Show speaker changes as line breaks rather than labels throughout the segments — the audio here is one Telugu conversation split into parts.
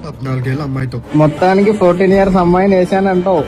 14 ఏళ్ళ అమ్మాయితో.
మొత్తానికి 14 ఇయర్స్ అమ్మాయిని వేసానంటావు.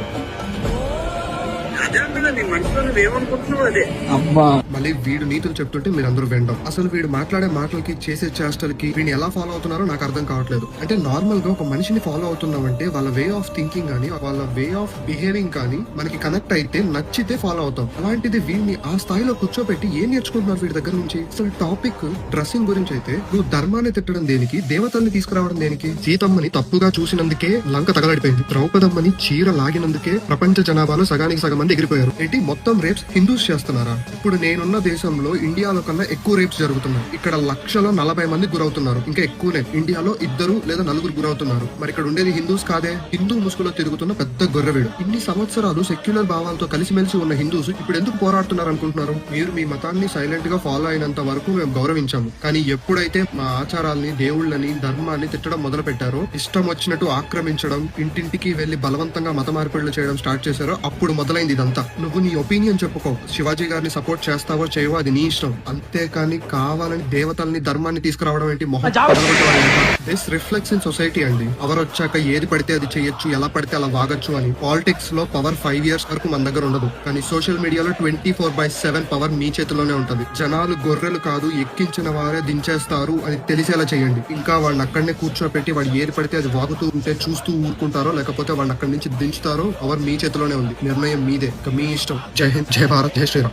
అబ్బా
మళ్ళీ వీడు నీతులు చెప్తుంటే మీరు అందరూ వినడం. అసలు వీడు మాట్లాడే మాటలకి చేసే చేష్టలకి వీడిని ఎలా ఫాలో అవుతున్నారో నాకు అర్థం కావట్లేదు. అంటే నార్మల్ గా ఒక మనిషిని ఫాలో అవుతున్నామంటే వాళ్ళ వే ఆఫ్ థింకింగ్ కానీ వాళ్ళ వే ఆఫ్ బిహేవింగ్ కానీ మనకి కనెక్ట్ అయితే నచ్చితే ఫాలో అవుతాం. అలాంటిది వీడిని ఆ స్థాయిలో కూర్చోబెట్టి ఏం నేర్చుకుంటున్నారు వీడి దగ్గర నుంచి? అసలు టాపిక్ డ్రెస్సింగ్ గురించి అయితే నువ్వు ధర్మాన్ని తిట్టడం దేనికి, దేవతల్ని తీసుకురావడం దేనికి? సీతమ్మని తప్పుగా చూసినందుకే లంక తగలడిపోయింది. ద్రౌపదమ్మని చీర లాగినందుకే ప్రపంచ జనాభాలో సగానికి సగం మంది ఎగిరిపోయారు. ఏంటి మొత్తం రేప్స్ హిందూస్ చేస్తున్నారా? ఇప్పుడు నేనున్న దేశంలో ఇండియాలో కన్నా ఎక్కువ రేప్స్ జరుగుతున్నాయి. ఇక్కడ 140 మంది గురవుతున్నారు. ఇంకా ఎక్కువనే ఇండియాలో 2 లేదా 4 గురవుతున్నారు. మరి ఇక్కడ ఉండేది హిందూస్ కాదే? హిందూ ముసుగులో తిరుగుతున్న పెద్ద గొర్రెవీడు. ఇన్ని సంవత్సరాలు సెక్యులర్ భావాలతో కలిసిమెలిసి ఉన్న హిందూస్ ఇప్పుడు ఎందుకు పోరాడుతున్నారు అనుకుంటున్నారు? మీరు మీ మతాన్ని సైలెంట్ గా ఫాలో అయినంత వరకు మేము గౌరవించాము. కానీ ఎప్పుడైతే మా ఆచారాల్ని, దేవుళ్ళని, ధర్మాన్ని తిట్టడం మొదలు పెట్టారో, ఇష్టం వచ్చినట్టు ఆక్రమించడం, ఇంటింటికి వెళ్లి బలవంతంగా మత మార్పిడులు చేయడం స్టార్ట్ చేశారో అప్పుడు మొదలైంది ఇదంతా. నువ్వు నీ ఒపీనియన్ చెప్పుకో, శివాజీ గారిని సపోర్ట్ చేస్తావో చేయవో అది నీ ఇష్టం. అంతేకాని కావాలని దేవతల్ని, ధర్మాన్ని తీసుకురావడం ఏంటి? దిస్ రిఫ్లెక్ట్స్ ఇన్ సొసైటీ అండి. ఎవరు వచ్చాక ఏది పడితే అది చేయొచ్చు, ఎలా పడితే అలా వాగచ్చు అని. పాలిటిక్స్ లో పవర్ 5 years వరకు మన దగ్గర ఉండదు, కానీ సోషల్ మీడియాలో 24/7 పవర్ మీ చేతిలోనే ఉంటది. జనాలు గొర్రెలు కాదు, ఎక్కించిన వారే దించేస్తారు అని తెలిసేలా చేయండి. ఇంకా వాడిని అక్కడనే కూర్చోపెట్టి వాడు ఏది పడితే అది వాగుతూ ఉంటే చూస్తూ ఊరుకుంటారో, లేకపోతే వాడిని అక్కడి నుంచి దించుతారో పవర్ మీ చేతిలోనే ఉంది. నిర్ణయం మీదే, మీ ఇష్టం. జై హింద్, జై భారత్, జై శ్రీరామ్.